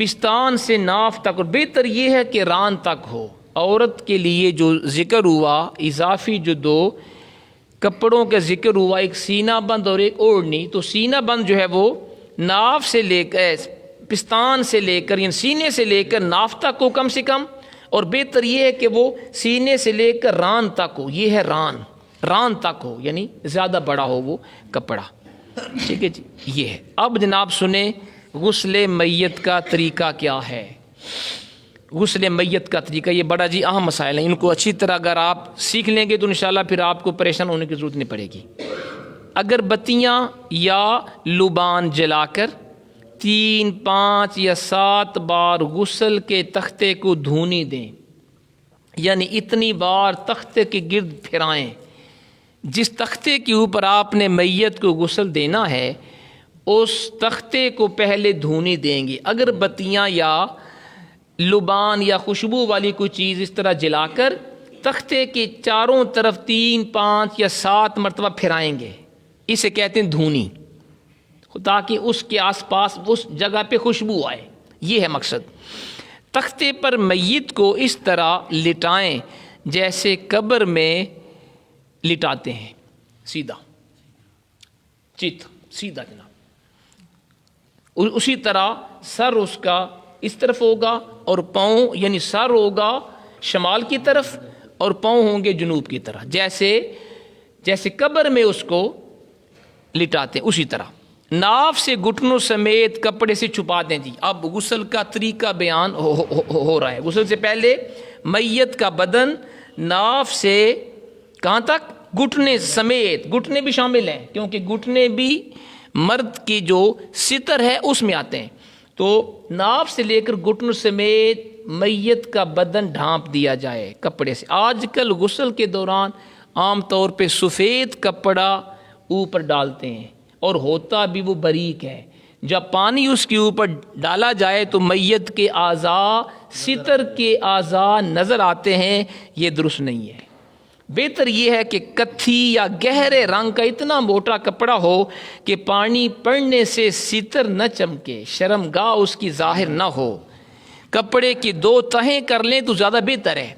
پستان سے ناف تک، اور بہتر یہ ہے کہ ران تک ہو۔ عورت کے لیے جو ذکر ہوا اضافی، جو دو کپڑوں کا ذکر ہوا، ایک سینہ بند اور ایک اوڑھنی، تو سینہ بند جو ہے وہ ناف سے لے کر، پستان سے لے کر، یعنی سینے سے لے کر ناف تک ہو کم سے کم، اور بہتر یہ ہے کہ وہ سینے سے لے کر ران تک ہو، یہ ہے ران تک ہو، یعنی زیادہ بڑا ہو وہ کپڑا، ٹھیک ہے جی۔ یہ ہے۔ اب جناب سنیں غسل میت کا طریقہ کیا ہے۔ غسل میت کا طریقہ یہ بڑا جی اہم مسائل ہیں، ان کو اچھی طرح اگر آپ سیکھ لیں گے تو انشاءاللہ پھر آپ کو پریشان ہونے کی ضرورت نہیں پڑے گی۔ اگر بتیاں یا لبان جلا کر 3، 5 یا 7 بار غسل کے تختے کو دھونی دیں، یعنی اتنی بار تختے کے گرد پھرائیں جس تختے کے اوپر آپ نے میت کو غسل دینا ہے، اس تختے کو پہلے دھونی دیں گے۔ اگر بتیاں یا لبان یا خوشبو والی کوئی چیز اس طرح جلا کر تختے کے چاروں طرف 3، 5 یا 7 مرتبہ پھرائیں گے، اسے کہتے ہیں دھونی، تاکہ اس کے آس پاس اس جگہ پہ خوشبو آئے، یہ ہے مقصد۔ تختے پر میت کو اس طرح لٹائیں جیسے قبر میں لٹاتے ہیں، سیدھا سیدھا جناب۔ اسی طرح سر اس کا اس طرف ہوگا اور پاؤں، یعنی سر ہوگا شمال کی طرف اور پاؤں ہوں گے جنوب کی طرف، جیسے قبر میں اس کو لٹاتے ہیں اسی طرح۔ ناف سے گھٹنوں سمیت کپڑے سے چھپا دیں جی۔ اب غسل کا طریقہ بیان ہو رہا ہے۔ غسل سے پہلے میت کا بدن ناف سے کہاں تک؟ گھٹنے سمیت، گھٹنے بھی شامل ہیں کیونکہ گھٹنے بھی مرد کی جو ستر ہے اس میں آتے ہیں، تو ناف سے لے کر گھٹنوں سمیت میت کا بدن ڈھانپ دیا جائے کپڑے سے۔ آج کل غسل کے دوران عام طور پہ سفید کپڑا اوپر ڈالتے ہیں اور ہوتا بھی وہ باریک ہے، جب پانی اس کے اوپر ڈالا جائے تو میت کے اعضاء، ستر کے اعضاء نظر آتے ہیں، یہ درست نہیں ہے۔ بہتر یہ ہے کہ کتھی یا گہرے رنگ کا اتنا موٹا کپڑا ہو کہ پانی پڑنے سے ستر نہ چمکے، شرمگاہ اس کی ظاہر نہ ہو۔ کپڑے کی 2 تہیں کر لیں تو زیادہ بہتر ہے،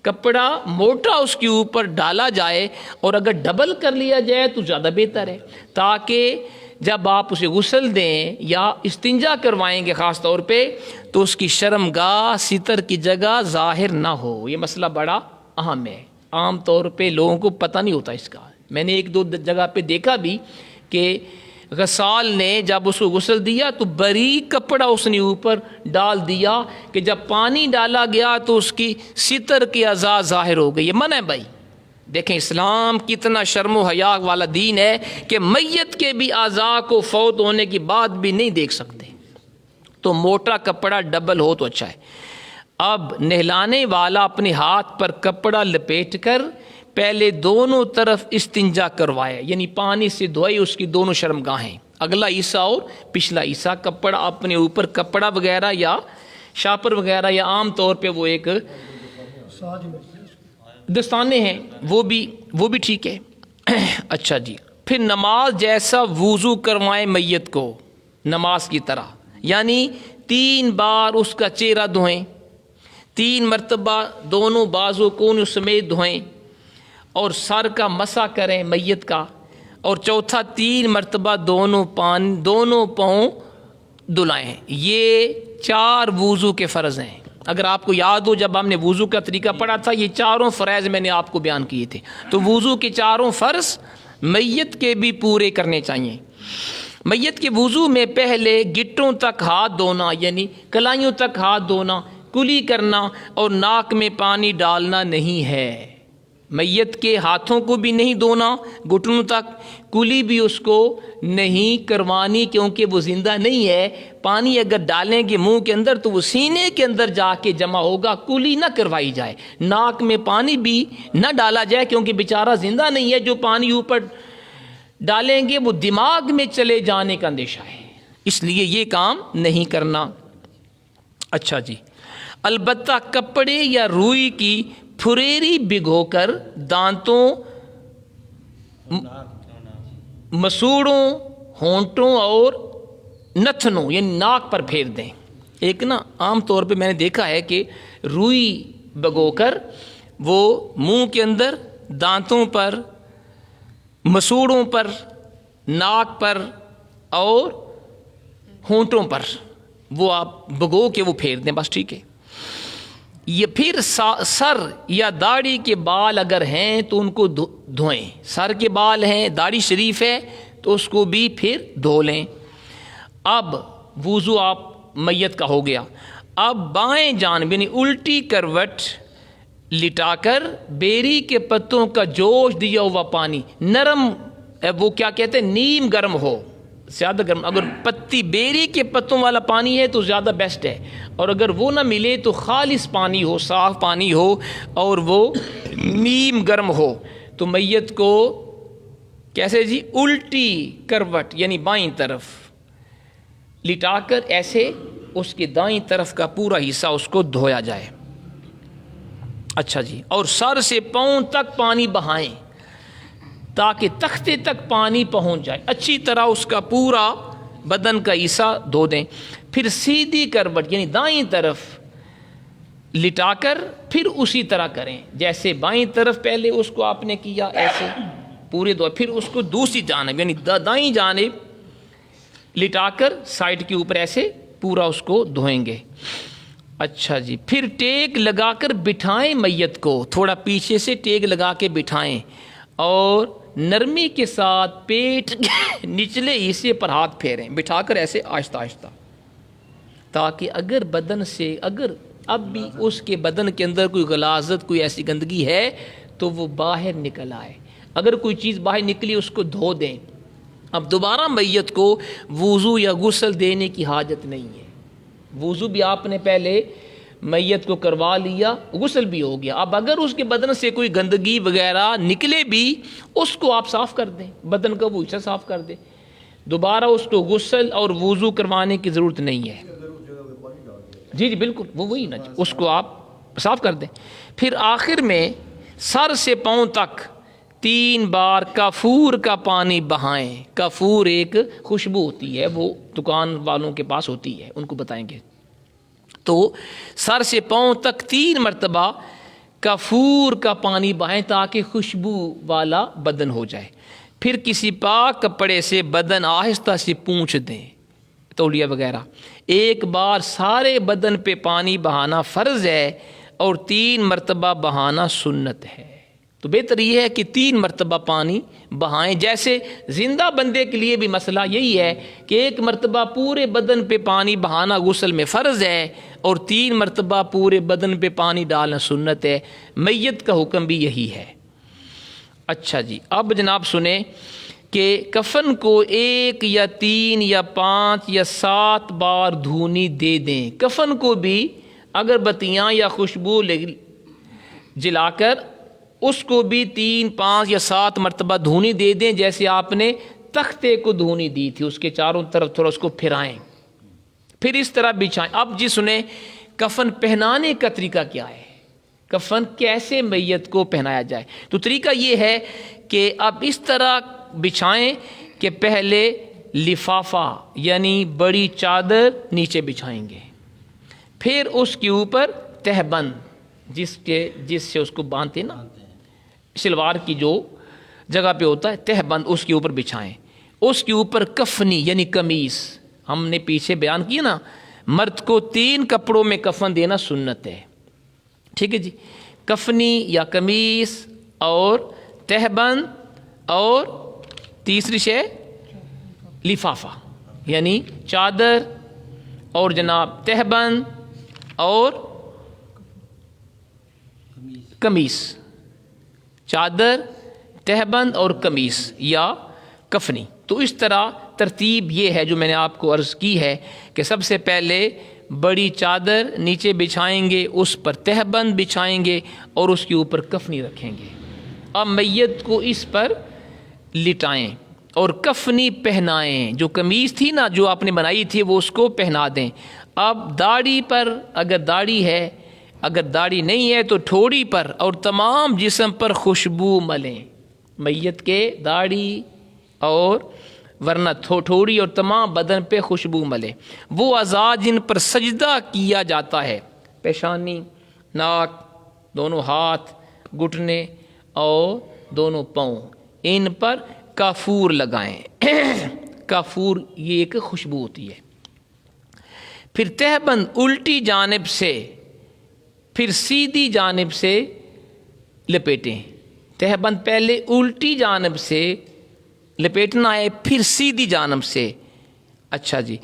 کپڑا موٹا اس کے اوپر ڈالا جائے، اور اگر ڈبل کر لیا جائے تو زیادہ بہتر ہے، تاکہ جب آپ اسے غسل دیں یا استنجا کروائیں گے خاص طور پہ تو اس کی شرمگاہ ستر کی جگہ ظاہر نہ ہو۔ یہ مسئلہ بڑا اہم ہے، عام طور پہ لوگوں کو پتہ نہیں ہوتا اس کا۔ میں نے 1-2 جگہ پہ دیکھا بھی کہ غسال نے جب اس کو غسل دیا تو باریک کپڑا اس نے اوپر ڈال دیا کہ جب پانی ڈالا گیا تو اس کی ستر کے اعضاء ظاہر ہو گئی۔ یہ منع ہے بھائی، دیکھیں اسلام کتنا شرم و حیا والا دین ہے کہ میت کے بھی اعضاء کو فوت ہونے کی بعد بھی نہیں دیکھ سکتے، تو موٹا کپڑا ڈبل ہو تو اچھا ہے۔ اب نہلانے والا اپنے ہاتھ پر کپڑا لپیٹ کر پہلے دونوں طرف استنجا کروائے، یعنی پانی سے دھوئے اس کی دونوں شرمگاہیں، اگلا حصہ اور پچھلا حصہ۔ کپڑا اپنے اوپر کپڑا وغیرہ یا شاپر وغیرہ، یا عام طور پہ وہ ایک دستانے ہیں وہ بھی ٹھیک ہے۔ اچھا جی، پھر نماز جیسا وضو کروائیں میت کو، نماز کی طرح، یعنی 3 بار اس کا چہرہ دھوئیں، 3 مرتبہ دونوں بازو کونوں سمیت دھوئیں، اور سر کا مسح کریں میت کا، اور چوتھا 3 مرتبہ دونوں پاؤں دھلائیں۔ یہ 4 وضو کے فرض ہیں۔ اگر آپ کو یاد ہو جب ہم نے وضو کا طریقہ پڑھا تھا، یہ 4 فرائض میں نے آپ کو بیان کیے تھے، تو وضو کے 4 فرض میت کے بھی پورے کرنے چاہیے۔ میت کے وضو میں پہلے گٹوں تک ہاتھ دھونا، یعنی کلائیوں تک ہاتھ دھونا، کلی کرنا اور ناک میں پانی ڈالنا نہیں ہے۔ میت کے ہاتھوں کو بھی نہیں دھونا گھٹنوں تک، کلی بھی اس کو نہیں کروانی کیونکہ وہ زندہ نہیں ہے۔ پانی اگر ڈالیں گے منہ کے اندر تو وہ سینے کے اندر جا کے جمع ہوگا، کلی نہ کروائی جائے۔ ناک میں پانی بھی نہ ڈالا جائے کیونکہ بیچارہ زندہ نہیں ہے، جو پانی اوپر ڈالیں گے وہ دماغ میں چلے جانے کا اندیشہ ہے، اس لیے یہ کام نہیں کرنا۔ اچھا جی، البتہ کپڑے یا روئی کی پھریری بھگو کر دانتوں، مسوڑوں، ہونٹوں اور نتنوں یعنی ناک پر پھیر دیں۔ ایک نا عام طور پہ میں نے دیکھا ہے کہ روئی بھگو کر وہ منہ کے اندر، دانتوں پر، مسوڑوں پر، ناک پر اور ہونٹوں پر وہ آپ بھگو کے وہ پھیر دیں، بس ٹھیک ہے۔ یہ پھر سر یا داڑھی کے بال اگر ہیں تو ان کو دھوئیں، سر کے بال ہیں، داڑھی شریف ہے تو اس کو بھی پھر دھو لیں۔ اب وضو آپ میت کا ہو گیا، اب بائیں جانب یعنی الٹی کروٹ لٹا کر بیری کے پتوں کا جوش دیا ہوا پانی، نرم، وہ کیا کہتے ہیں، نیم گرم ہو، زیادہ گرم، اگر پتی بیری کے پتوں والا پانی ہے تو زیادہ بیسٹ ہے، اور اگر وہ نہ ملے تو خالص پانی ہو، صاف پانی ہو اور وہ نیم گرم ہو، تو میت کو کیسے جی، الٹی کروٹ یعنی بائیں طرف لٹا کر ایسے اس کے دائیں طرف کا پورا حصہ اس کو دھویا جائے۔ اچھا جی، اور سر سے پاؤں تک پانی بہائیں تاکہ تختے تک پانی پہنچ جائے، اچھی طرح اس کا پورا بدن کا حصہ دھو دیں۔ پھر سیدھی کروٹ یعنی دائیں طرف لٹا کر پھر اسی طرح کریں جیسے بائیں طرف پہلے اس کو آپ نے کیا، ایسے پورے دو، پھر اس کو دوسری جانب یعنی دائیں جانب لٹا کر سائڈ کے اوپر ایسے پورا اس کو دھوئیں گے۔ اچھا جی، پھر ٹیک لگا کر بٹھائیں میت کو، تھوڑا پیچھے سے ٹیک لگا کے بٹھائیں اور نرمی کے ساتھ پیٹ نچلے حصے پر ہاتھ پھیریں، بٹھا کر ایسے آہستہ آہستہ، تاکہ اگر بدن سے اگر اب بھی اس کے بدن کے اندر کوئی غلاظت، کوئی ایسی گندگی ہے تو وہ باہر نکل آئے، اگر کوئی چیز باہر نکلی اس کو دھو دیں۔ اب دوبارہ میت کو وضو یا غسل دینے کی حاجت نہیں ہے، وضو بھی آپ نے پہلے میت کو کروا لیا، غسل بھی ہو گیا، اب اگر اس کے بدن سے کوئی گندگی وغیرہ نکلے بھی اس کو آپ صاف کر دیں، بدن کا وہ حصہ صاف کر دیں، دوبارہ اس کو غسل اور وضو کروانے کی ضرورت نہیں ہے۔ جی بالکل، وہ وہی نا، اس کو آپ صاف کر دیں۔ پھر آخر میں سر سے پاؤں تک 3 بار کافور کا پانی بہائیں۔ کافور ایک خوشبو ہوتی ہے، وہ دکان والوں کے پاس ہوتی ہے، ان کو بتائیں گے۔ تو سر سے پاؤں تک 3 مرتبہ کافور کا پانی بہائیں تاکہ خوشبو والا بدن ہو جائے۔ پھر کسی پاک کپڑے سے بدن آہستہ سے پونچھ دیں، تولیہ وغیرہ۔ ایک بار سارے بدن پہ پانی بہانا فرض ہے اور 3 مرتبہ بہانا سنت ہے۔ تو بہتر یہ ہے کہ 3 مرتبہ پانی بہائیں، جیسے زندہ بندے کے لیے بھی مسئلہ یہی ہے کہ 1 مرتبہ پورے بدن پہ پانی بہانا غسل میں فرض ہے اور 3 مرتبہ پورے بدن پہ پانی ڈالنا سنت ہے، میت کا حکم بھی یہی ہے۔ اچھا جی، اب جناب سنیں کہ کفن کو 1 یا 3 یا 5 یا 7 بار دھونی دے دیں۔ کفن کو بھی اگربتیاں یا خوشبو جلا کر اس کو بھی 3، 5 یا 7 مرتبہ دھونی دے دیں، جیسے آپ نے تختے کو دھونی دی تھی، اس کے چاروں طرف تھوڑا اس کو پھرائیں، پھر اس طرح بچھائیں۔ اب جی سنیں کفن پہنانے کا طریقہ کیا ہے، کفن کیسے میت کو پہنایا جائے۔ تو طریقہ یہ ہے کہ اب اس طرح بچھائیں کہ پہلے لفافہ یعنی بڑی چادر نیچے بچھائیں گے، پھر اس کے اوپر تہبند جس سے اس کو باندھتے نا، شلوار کی جو جگہ پہ ہوتا ہے تہبند، اس کے اوپر بچھائیں۔ اس کے اوپر کفنی یعنی قمیص، ہم نے پیچھے بیان کیا نا، مرد کو 3 کپڑوں میں کفن دینا سنت ہے، ٹھیک ہے جی، کفنی یا قمیص اور تہبند اور تیسری شے لفافہ یعنی چادر اور جناب تہبند اور قمیص، چادر، تہبند اور قمیص یا کفنی۔ تو اس طرح ترتیب یہ ہے جو میں نے آپ کو عرض کی ہے کہ سب سے پہلے بڑی چادر نیچے بچھائیں گے، اس پر تہبند بچھائیں گے اور اس کے اوپر کفنی رکھیں گے۔ اب میت کو اس پر لٹائیں اور کفنی پہنائیں، جو قمیص تھی نا جو آپ نے بنائی تھی وہ اس کو پہنا دیں۔ اب داڑھی پر اگر داڑھی ہے، اگر داڑھی نہیں ہے تو ٹھوڑی پر اور تمام جسم پر خوشبو ملیں، میت کے داڑھی اور ورنہ تھوڑی اور تمام بدن پہ خوشبو ملے۔ وہ اعضاء جن پر سجدہ کیا جاتا ہے، پیشانی، ناک، دونوں ہاتھ، گھٹنے اور دونوں پاؤں، ان پر کافور لگائیں۔ کافور یہ ایک خوشبو ہوتی ہے۔ پھر تہبند الٹی جانب سے پھر سیدھی جانب سے لپیٹیں۔ تہبند پہلے الٹی جانب سے لپیٹنا ہے، پھر سیدھی جانب سے۔ اچھا جی،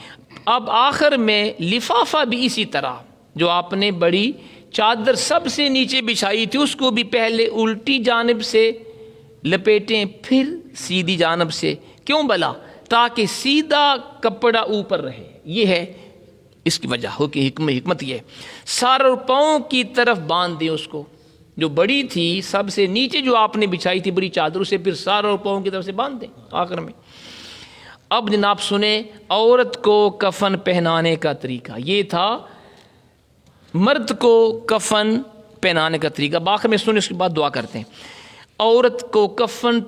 اب آخر میں لفافہ بھی اسی طرح، جو آپ نے بڑی چادر سب سے نیچے بچھائی تھی اس کو بھی پہلے الٹی جانب سے لپیٹیں، پھر سیدھی جانب سے۔ کیوں بلا؟ تاکہ سیدھا کپڑا اوپر رہے، یہ ہے اس کی وجہ ہو کہ حکمت یہ ہے۔ سر اور پاؤں کی طرف باندھ دیں اس کو، جو بڑی تھی سب سے نیچے جو آپ نے بچھائی تھی بڑی چادر، اسے پھر سر اور پاؤں کی طرف سے باندھ دیں آخر میں۔ اب جناب سنیں عورت کو کفن پہنانے کا طریقہ، یہ تھا مرد کو کفن پہنانے کا طریقہ۔ آخر میں سنیں، اس کے بعد دعا کرتے ہیں۔ عورت کو کفن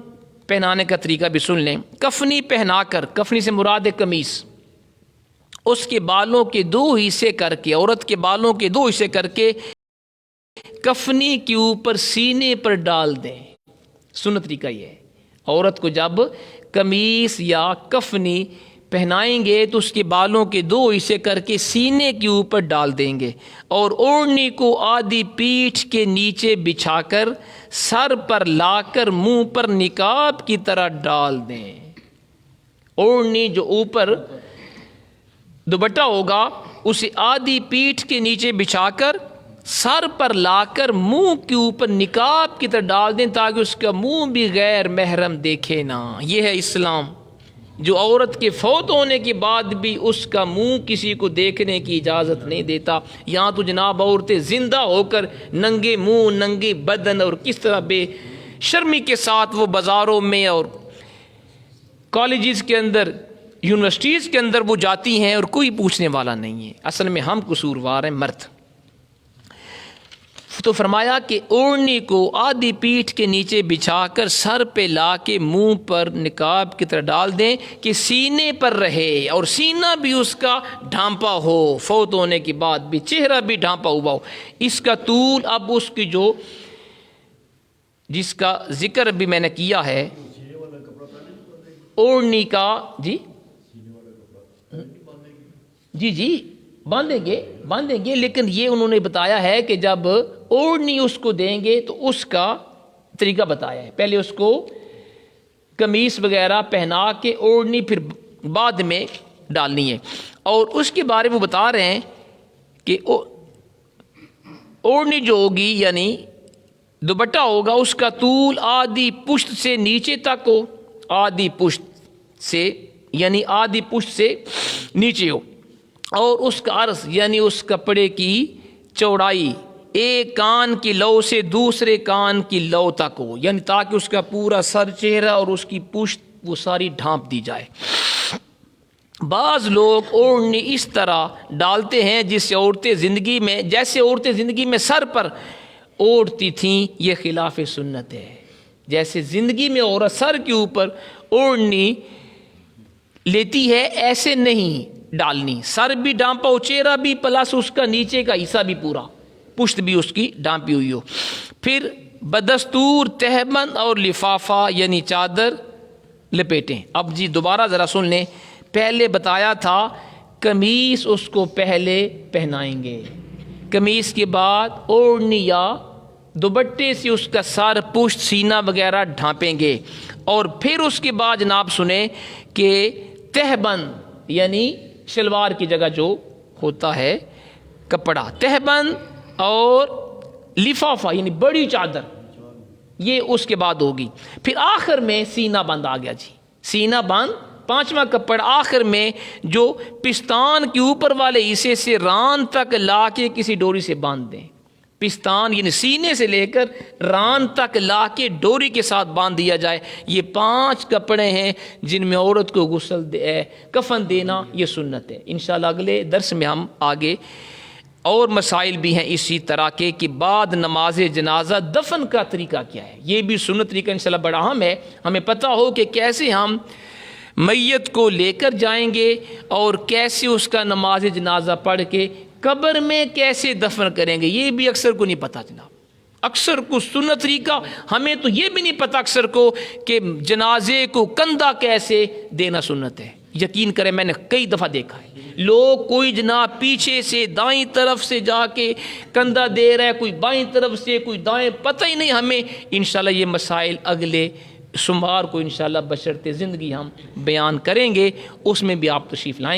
پہنانے کا طریقہ بھی سن لیں۔ کفنی پہنا کر، کفنی سے مراد ہے قمیص، اس کے بالوں کے 2 حصے کر کے، عورت کے بالوں کے 2 حصے کر کے کفنی کے اوپر سینے پر ڈال دیں۔ سنت طریقہ یہ ہے، عورت کو جب قمیص یا کفنی پہنائیں گے تو اس کے بالوں کے 2 حصے کر کے سینے کے اوپر ڈال دیں گے، اور اوڑھنی کو آدھی پیٹھ کے نیچے بچھا کر سر پر لا کر منہ پر نقاب کی طرح ڈال دیں۔ اوڑھنی جو اوپر دوپٹہ ہوگا اسے آدھی پیٹھ کے نیچے بچھا کر سر پر لا کر منہ کے اوپر نقاب کی طرح ڈال دیں، تاکہ اس کا منہ بھی غیر محرم دیکھے نہ۔ یہ ہے اسلام، جو عورت کے فوت ہونے کے بعد بھی اس کا منہ کسی کو دیکھنے کی اجازت نہیں دیتا۔ یہاں تو جناب عورتیں زندہ ہو کر ننگے منہ، ننگے بدن، اور کس طرح بے شرمی کے ساتھ وہ بازاروں میں اور کالجز کے اندر، یونیورسٹیز کے اندر وہ جاتی ہیں اور کوئی پوچھنے والا نہیں ہے۔ اصل میں ہم قصوروار ہیں، مرد۔ تو فرمایا کہ اوڑھنی کو آدھی پیٹھ کے نیچے بچھا کر سر پہ لا کے منہ پر نقاب کی طرح ڈال دیں کہ سینے پر رہے، اور سینہ بھی اس کا ڈھانپا ہو، فوت ہونے کے بعد بھی چہرہ بھی ڈھانپا ہوا ہو۔ اس کا طول، اب اس کی جو جس کا ذکر بھی میں نے کیا ہے اوڑھنی کا، جی باندھیں گے، لیکن یہ انہوں نے بتایا ہے کہ جب اوڑھنی اس کو دیں گے تو اس کا طریقہ بتایا ہے۔ پہلے اس کو قمیص وغیرہ پہنا کے اوڑھنی پھر بعد میں ڈالنی ہے، اور اس کے بارے میں وہ بتا رہے ہیں کہ اوڑھنی جو ہوگی یعنی دوپٹہ ہوگا، اس کا طول آدھی پشت سے نیچے تک ہو، آدھی پشت سے یعنی آدھی پشت سے نیچے ہو، اور اس کا عرض یعنی اس کپڑے کی چوڑائی ایک کان کی لو سے دوسرے کان کی لو تک ہو، یعنی تاکہ اس کا پورا سر، چہرہ اور اس کی پشت وہ ساری ڈھانپ دی جائے۔ بعض لوگ اوڑھنی اس طرح ڈالتے ہیں جیسے عورتیں زندگی میں سر پر اوڑھتی تھیں، یہ خلاف سنت ہے۔ جیسے زندگی میں عورت سر کے اوپر اوڑھنی لیتی ہے، ایسے نہیں ڈالنی، سر بھی ڈھانپا ہو، چہرہ بھی، پلس اس کا نیچے کا حصہ بھی پورا، پشت بھی اس کی ڈھانپی ہوئی ہو۔ پھر بدستور تہبند اور لفافہ یعنی چادر لپیٹیں۔ اب جی دوبارہ ذرا سن لیں، پہلے بتایا تھا قمیص اس کو پہلے پہنائیں گے، قمیص کے بعد اوڑھنی یا دوپٹے سے اس کا سر، پشت، سینہ وغیرہ ڈھانپیں گے، اور پھر اس کے بعد جناب سنیں کہ تہبند یعنی شلوار کی جگہ جو ہوتا ہے کپڑا، تہبند اور لفافہ یعنی بڑی چادر، یہ اس کے بعد ہوگی۔ پھر آخر میں سینہ بند آ گیا جی، سینہ بند 5واں کپڑا آخر میں جو پستان کے اوپر والے حصے سے ران تک لا کے کسی ڈوری سے باندھ دیں۔ پستان یعنی سینے سے لے کر ران تک لا کے ڈوری کے ساتھ باندھ دیا جائے۔ یہ 5 کپڑے ہیں جن میں عورت کو کفن دینا یہ سنت ہے۔ انشاءاللہ اگلے درس میں ہم آگے اور مسائل بھی ہیں اسی طرح کے کہ بعد نماز جنازہ دفن کا طریقہ کیا ہے، یہ بھی سنت طریقہ انشاءاللہ بڑا اہم ہے، ہمیں پتہ ہو کہ کیسے ہم میت کو لے کر جائیں گے اور کیسے اس کا نماز جنازہ پڑھ کے قبر میں کیسے دفن کریں گے، یہ بھی اکثر کو نہیں پتہ جناب۔ اکثر کو سنت طریقہ، ہمیں تو یہ بھی نہیں پتہ اکثر کو کہ جنازے کو کندھا کیسے دینا سنت ہے۔ یقین کریں میں نے کئی دفعہ دیکھا ہے، لوگ کوئی جناب پیچھے سے دائیں طرف سے جا کے کندھا دے رہا ہے، کوئی بائیں طرف سے، کوئی دائیں، پتہ ہی نہیں ہمیں۔ انشاءاللہ یہ مسائل اگلے سوموار کو انشاءاللہ بشرط زندگی ہم بیان کریں گے، اس میں بھی آپ تشریف لائیں گے۔